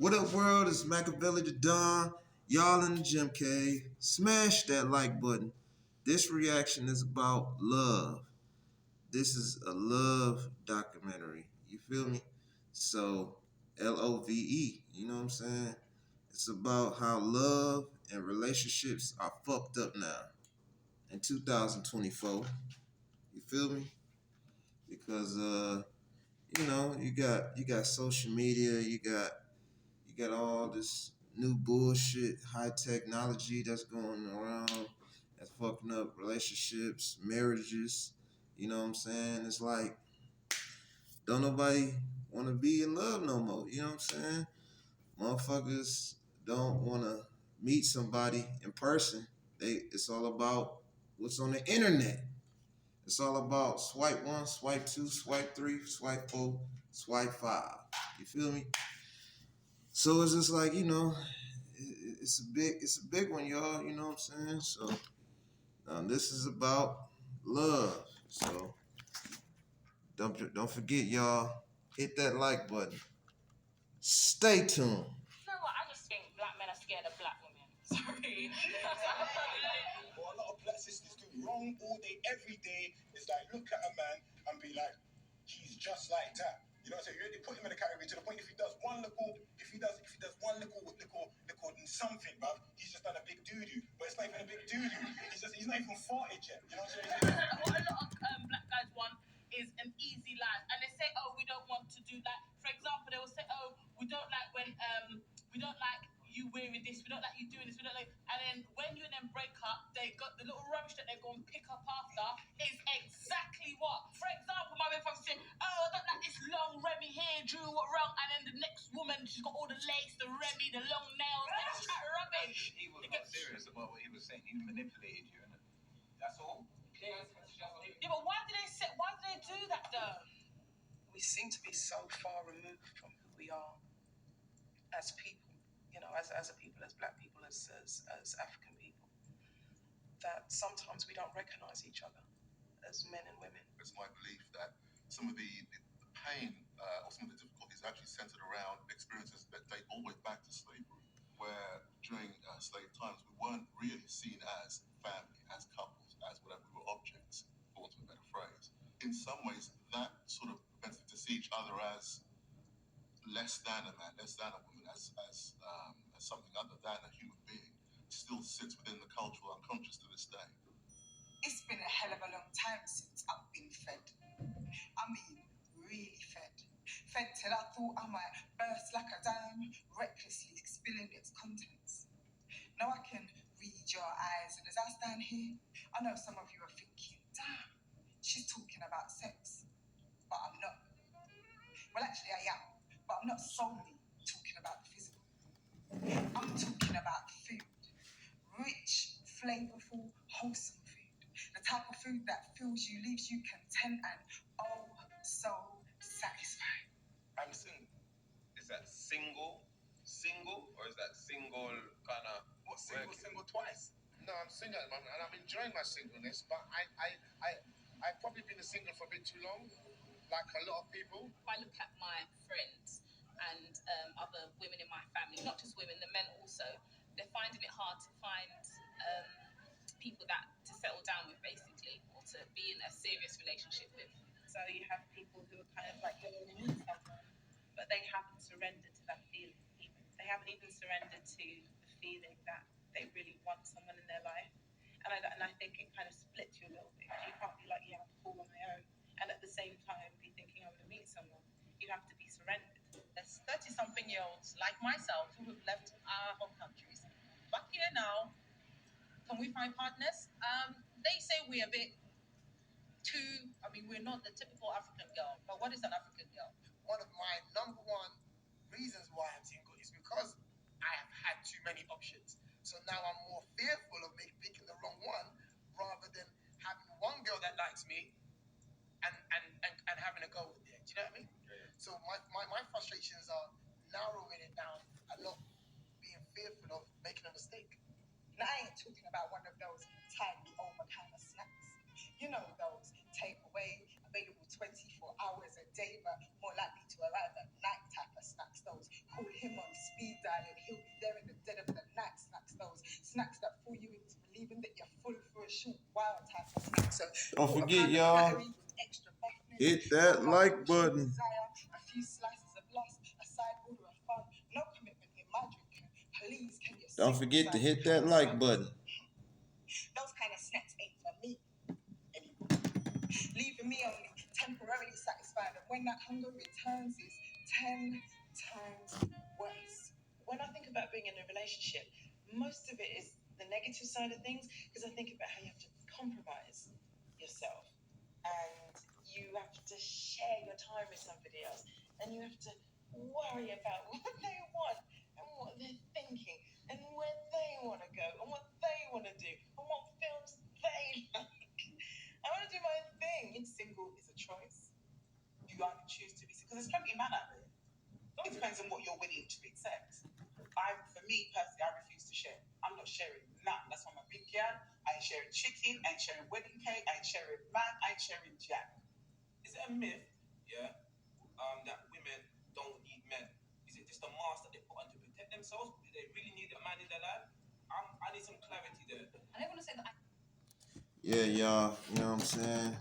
What up, world? It's Machiavelli the Don. Y'all in the gym cave. Smash that like button. This reaction is about love. This is a love documentary. You feel me? So, LOVE. You know what I'm saying? It's about how love and relationships are fucked up now in 2024. You feel me? Because you got social media, you got all this new bullshit, high technology that's going around that's fucking up relationships, marriages. You know what I'm saying? It's like don't nobody want to be in love no more. You know what I'm saying? Motherfuckers don't want to meet somebody in person. It's all about what's on the internet. It's all about swipe one, swipe two, swipe three, swipe four, swipe five. You feel me? So it's just like it's a big one, y'all. You know what I'm saying? So this is about love. So don't forget, y'all. Hit that like button. Stay tuned. You know what? I just think black men are scared of black women. Sorry. What a lot of black sisters do wrong all day, every day is like look at a man and be like, he's just like that. You know what I'm saying? You already put him in a category to the point if he does one little something, bruv, he's just done a big doo-doo. But it's not even a big doo-doo. He's not even farted yet. You know what I'm saying? What a lot of black guys want is an easy life, and they say, "Oh, we don't want to do that." For example, they will say, "Oh, we don't like when we don't like you wearing this, we don't like you doing this, we don't like." And then when you and them break up, they got the little rubbish that they go and pick up after is exactly what. For example, my wife was saying, "Oh, I don't like this long Remy hair, Drew, what wrong?" And then the next woman, she's got all the lace, the Remy, the long nails, that chat rubbish. He was not serious about what he was saying. He manipulated you, and that's all. Yeah, but why do they do that though? We seem to be so far removed from who we are as people, as a people, as black people, as African people, that sometimes we don't recognize each other as men and women. It's my belief that some of the pain or some of the difficulties actually centered around experiences that date all the way back to slavery, where during slave times we weren't really seen as family, as couples, as whatever, we were objects, for want of a better phrase. In some ways, that sort of propensity to see each other as less than a man, less than a woman, as something other than a human being, still sits within the cultural unconscious to this day. It's been a hell of a long time since I've been fed. I mean, really fed. Fed till I thought I might burst like a dime, recklessly spilling its contents. Now I can read your eyes, and as I stand here, I know some of you are thinking, damn, she's talking about sex. But I'm not. Well, actually, I am, but I'm not solely talking about the physical. I'm talking about food. Rich, flavorful, wholesome food. The type of food that fills you, leaves you content and oh so satisfied. I'm single. Is that single, or is that single kind of? What single twice? No, I'm single at the moment, and I'm enjoying my singleness. But I've probably been a single for a bit too long, like a lot of people. If I look at my friends and other women in my family, not just women, the men also, they're finding it hard to find people that to settle down with, basically, or to be in a serious relationship with. So you have people who are kind of like they want to meet someone, but they haven't surrendered to that feeling even. They haven't even surrendered to the feeling that they really want someone in their life. And I think it kind of splits you a little bit. You can't be like, yeah, I'm cool on my own, and at the same time be thinking I'm going to meet someone. You have to be surrendered. There's 30-something-year-olds like myself who have left our home countries. Back here now, can we find partners? They say we're a bit we're not the typical African girl. But what is an African girl? One of my number one reasons why I'm single is because I have had too many options. So now I'm more fearful of picking the wrong one rather than having one girl that likes me and having a go with it. Do you know what I mean? Yeah. So my frustrations are narrowing it down a lot, being fearful of making a mistake. Now, I ain't talking about one of those tide me over kind of snacks. You know, those takeaway, available 24 hours a day, but more likely to arrive at night type of snacks. Those call him on speed So Don't quarter forget, pound of y'all, battery with extra buffness, hit all that my like emotional button. desire, a few slices of lust, a side order of fun, no commitment in my drinking. Please, can you Don't forget to hit that like button. Those kind of snacks ain't for me anymore. Leaving me only temporarily satisfied, and when that hunger returns, it's 10 times worse. When I think about being in a relationship, most of it is the negative side of things, because I think about how you have to compromise yourself and you have to share your time with somebody else and you have to worry about what they want and what they're thinking and where they want to go and what they want to do and what films they like. I want to do my thing. Being single is a choice. You either choose to be single, because there's plenty of men out there. It depends on what you're willing to accept. For me personally, I refuse to share. I'm not sharing nothing. That's why I'm a big girl. I ain't sharing chicken, I ain't sharing wedding cake, I ain't sharing man, I ain't sharing jack. Is it a myth, yeah, that women don't need men? Is it just a mask that they put on to protect themselves? Do they really need a man in their life? I need some clarity there. And I want to say that Yeah, y'all, you know what I'm saying?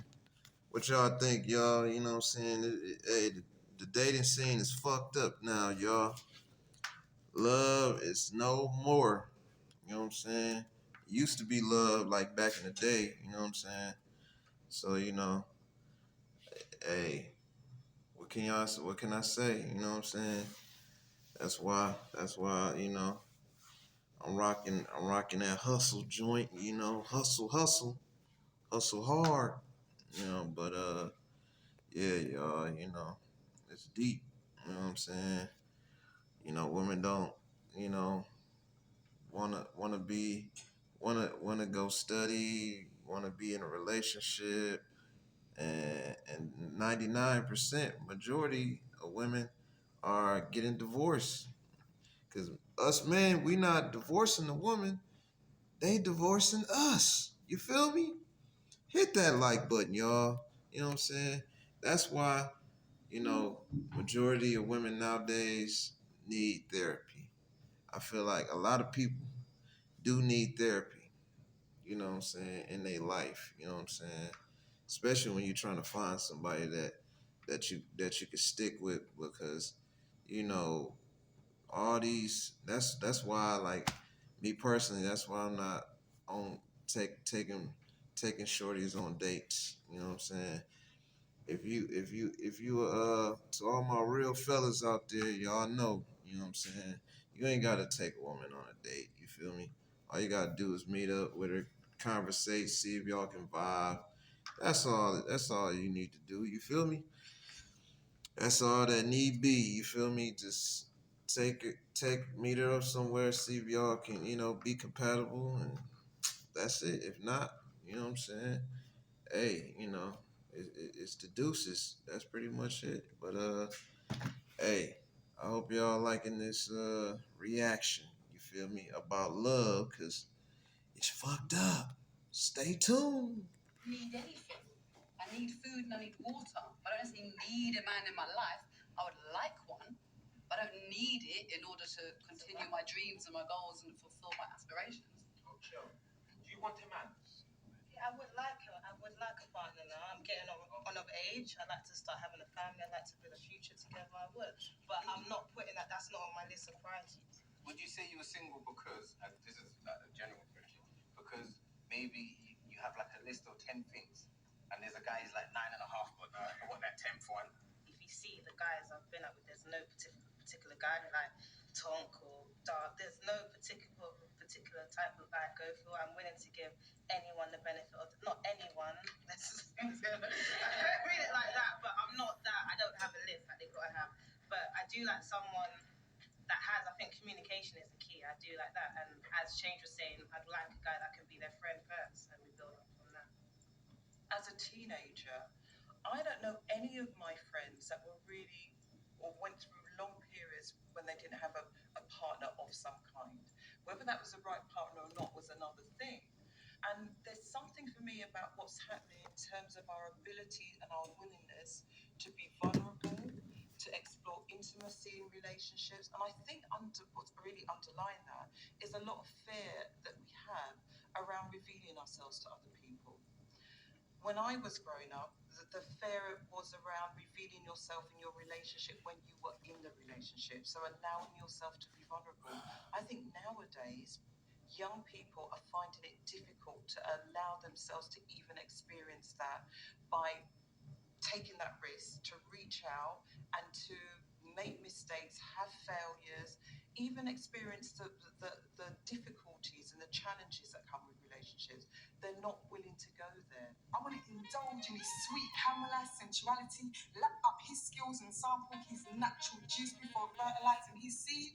What y'all think, y'all? You know what I'm saying? Hey, the dating scene is fucked up now, y'all. Love is no more. You know what I'm saying? Used to be love like back in the day, you know what I'm saying? So, you know, hey, what can I say? You know what I'm saying? That's why, you know, I'm rocking that hustle joint, you know, hustle hard, you know, but yeah, y'all, you know, it's deep, you know what I'm saying? You know, women don't, you know, wanna go study, wanna be in a relationship, and 99% majority of women are getting divorced. Cause us men, we not divorcing the woman, they divorcing us. You feel me? Hit that like button, y'all. You know what I'm saying? That's why, you know, majority of women nowadays need therapy. I feel like a lot of people do need therapy, you know what I'm saying, in their life, you know what I'm saying? Especially when you're trying to find somebody that you can stick with, because, you know, all these that's why, like, me personally, that's why I'm not on taking shorties on dates, you know what I'm saying? If you to all my real fellas out there, y'all know, you know what I'm saying, you ain't gotta take a woman on a date, you feel me? All you gotta do is meet up with her, conversate, see if y'all can vibe. That's all you need to do, you feel me? That's all that need be, you feel me? Just meet her up somewhere, see if y'all can, you know, be compatible, and that's it. If not, you know what I'm saying, hey, you know, it's the deuces. That's pretty much it. But hey, I hope y'all liking this reaction. You feel me, about love, cause it's fucked up. Stay tuned. need anything. I need food and I need water. But I don't actually need a man in my life. I would like one, but I don't need it in order to continue my dreams and my goals and fulfill my aspirations. Okay. Do you want a man? Yeah, I would like a partner now. I'm getting on of age. I like to start having a family. I like to build a future together. I would, but I'm not putting that. That's not on my list of priorities. Would you say you were single because, and this is like a general question, because maybe you have like a list of 10 things, and there's a guy who's like 9.5, but I want that 10th one. If you see the guys I've been out with, there's no particular guy like Tonk or Dark. There's no particular type of guy I go for. I'm willing to give anyone the benefit of, not anyone. I don't read it like that, but I'm not that. I don't have a list that they've got to have. But I do like someone that has, I think communication is the key. I do like that. And as Change was saying, I'd like a guy that can be their friend first and we build up from that. As a teenager, I don't know any of my friends that were really or went through long periods when they didn't have a partner of some kind. Whether that was the right partner or not was another thing. And there's something for me about what's happening in terms of our ability and our willingness to be vulnerable, to explore intimacy in relationships. And I think what's really underlying that is a lot of fear that we have around revealing ourselves to other people. when I was growing up, the fear was around revealing yourself in your relationship when you were in the relationship. So allowing yourself to be vulnerable. I think nowadays, young people are finding it difficult to allow themselves to even experience that by taking that risk to reach out and to make mistakes, have failures, even experience the difficulties and the challenges that come with relationships. They're not willing to go there. I want to indulge in his sweet caramelized sensuality, lap up his skills and sample his natural juice before fertilizing his seed,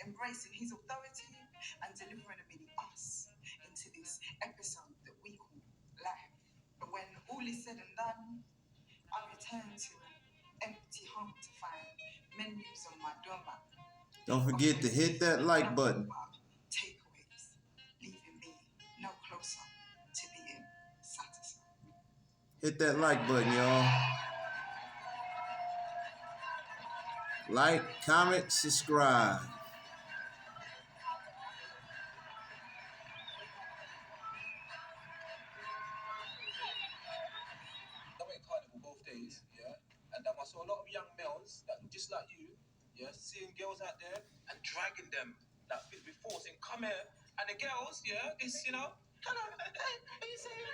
embracing his authority and delivering a mini us into this episode that we call life. But when all is said and done, I return to an empty home to find menus on my doormat. Don't forget to hit that like button. Takeaways, leaving me no closer to being satisfied. Hit that like button, y'all. Like, comment, subscribe. I went carnival both days, yeah, and I saw a lot of young males that look just like you, yeah, seeing girls out there and dragging them like filled with force and come here, and the girls, yeah, this, hello, hey, what you saying?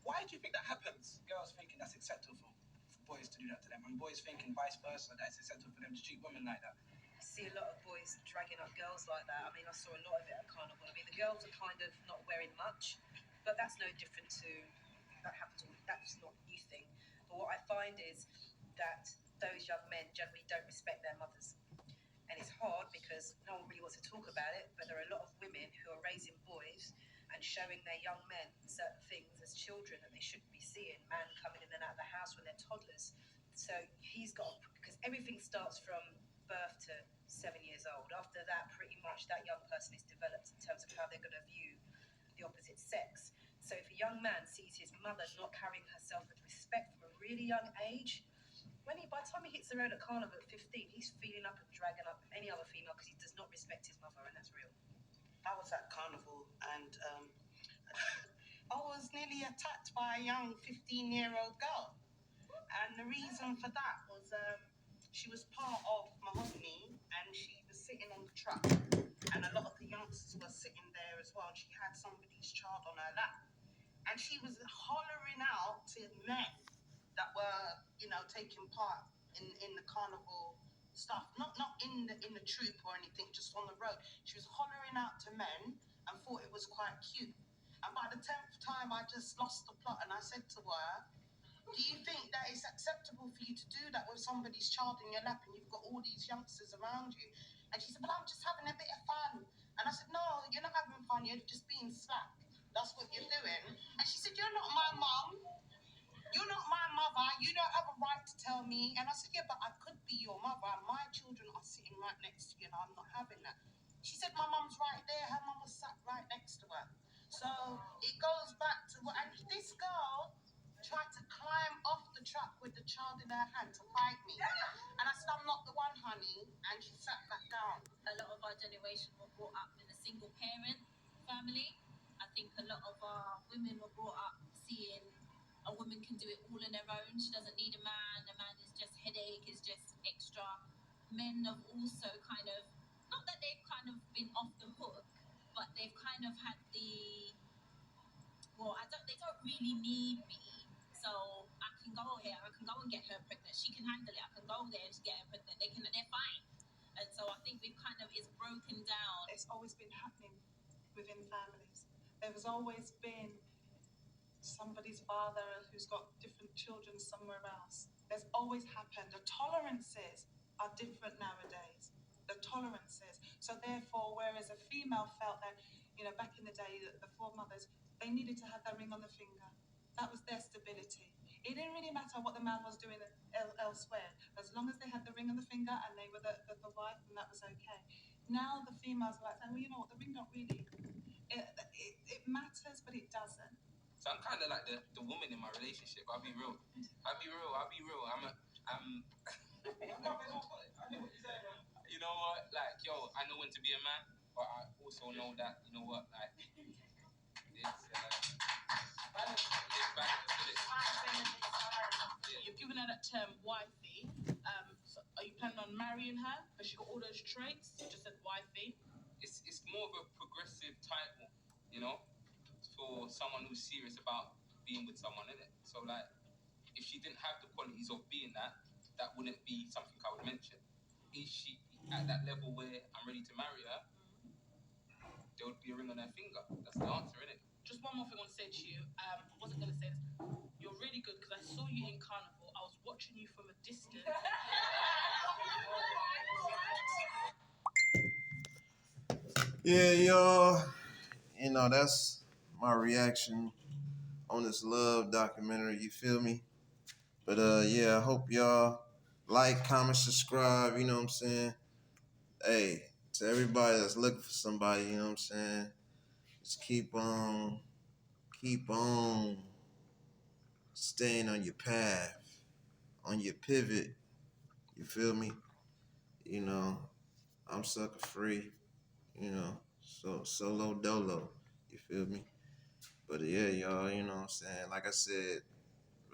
Why do you think that happens? Girls thinking that's acceptable for boys to do that to them, and boys thinking vice versa, that it's acceptable for them to treat women like that. I see a lot of boys dragging up girls like that. I mean, I saw a lot of it at Carnival. I mean, the girls are kind of not wearing much, but that's no different to that happens. That's not a new thing. But what I find is that those young men generally don't respect their mothers, and it's hard because no one really wants to talk about it. But there are a lot of women who are raising boys and showing their young men certain things as children that they shouldn't be seeing. Man coming in and out of the house when they're toddlers. So he's got, because everything starts from birth to 7 years old. After that, pretty much that young person is developed in terms of how they're going to view the opposite sex. So if a young man sees his mother not carrying herself with respect from a really young age, by the time he hits the road at Carnival at 15, he's feeling up and dragging up any other female because he does not respect his mother, and that's real. I was at Carnival and I was nearly attacked by a young 15-year-old girl. And the reason for that was she was part of Mahogany and she was sitting on the truck. And a lot of the youngsters were sitting there as well. And she had somebody's child on her lap. And she was hollering out to men that were, taking part in the Carnival stuff, not in the troop or anything, just on the road. She was hollering out to men and thought it was quite cute. And by the 10th time, I just lost the plot, and I said to her, "Do you think that it's acceptable for you to do that with somebody's child in your lap, and you've got all these youngsters around you?" And she said, "But I'm just having a bit of fun." And I said, "No, you're not having fun. You're just being slack. That's what you're doing." And she said, "You're not my mum. You're not my mother. You don't have a right to tell me." And I said, "Yeah, but I could be your mother. My children are sitting right next to you, and I'm not having that." She said, "My mum's right there. Her mum was sat right next to her." So it goes back to what, and this girl tried to climb off the truck with the child in her hand to fight me. And I said, "I'm not the one, honey." And she sat back down. A lot of our generation were brought up in a single parent family. I think a lot of our women were brought up seeing a woman can do it all on her own. She doesn't need a man. A man is just headache, is just extra. Men have also kind of, not that they've kind of been off the hook, but they've kind of had the, they don't really need me. So I can go here, I can go and get her pregnant. She can handle it. I can go there and get her pregnant. They're fine. And so I think we've kind of, it's broken down. It's always been happening within families. There has always been somebody's father who's got different children somewhere else. There's always happened. The tolerances are different nowadays. The tolerances. So therefore, whereas a female felt that, back in the day, the foremothers, they needed to have that ring on the finger. That was their stability. It didn't really matter what the man was doing elsewhere. As long as they had the ring on the finger and they were the wife, then that was okay. Now the females are like saying, "Well, you know what, the ring don't really, it matters, but it doesn't." So I'm kind of like the woman in my relationship. I'll be real. I'm you know what? Like, yo, I know when to be a man, but I also know that, you know what? Like, it's live back in the village. You've given her that term wifey. So are you planning on marrying her? Has she got all those traits? You just said wifey. It's more of a progressive title, you know, for someone who's serious about being with someone, innit? So like, if she didn't have the qualities of being that, that wouldn't be something I would mention. Is she at that level where I'm ready to marry her? There would be a ring on her finger. That's the answer, innit? Just one more thing I want to say to you. I wasn't going to say this. You're really good because I saw you in Carnival. I was watching you from a distance. Yeah, y'all. You know, that's my reaction on this Love documentary. You feel me? But yeah, I hope y'all like, comment, subscribe. You know what I'm saying? Hey, to everybody that's looking for somebody, you know what I'm saying? Just keep on staying on your path, on your pivot. You feel me? You know, I'm sucker free. You know, so solo dolo. You feel me? But yeah, y'all, you know what I'm saying? Like I said,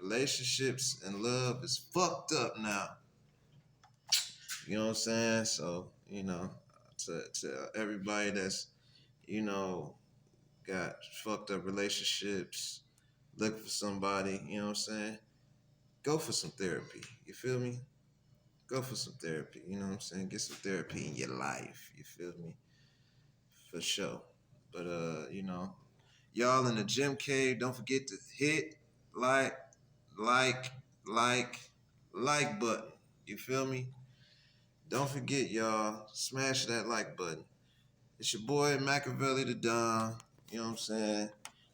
relationships and love is fucked up now. You know what I'm saying? So, you know, to everybody that's, you know, got fucked up relationships, looking for somebody, you know what I'm saying? Go for some therapy. You feel me? Go for some therapy. You know what I'm saying? Get some therapy in your life. You feel me? For sure. But you know, y'all in the gym cave, don't forget to hit like button. You feel me? Don't forget, y'all, smash that like button. It's your boy Machiavelli the Don. You know what I'm saying?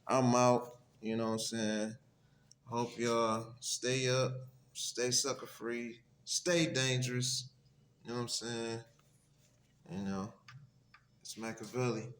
I'm out. You know what I'm saying? Hope y'all stay up, stay sucker free, stay dangerous. You know what I'm saying? You know, it's Machiavelli.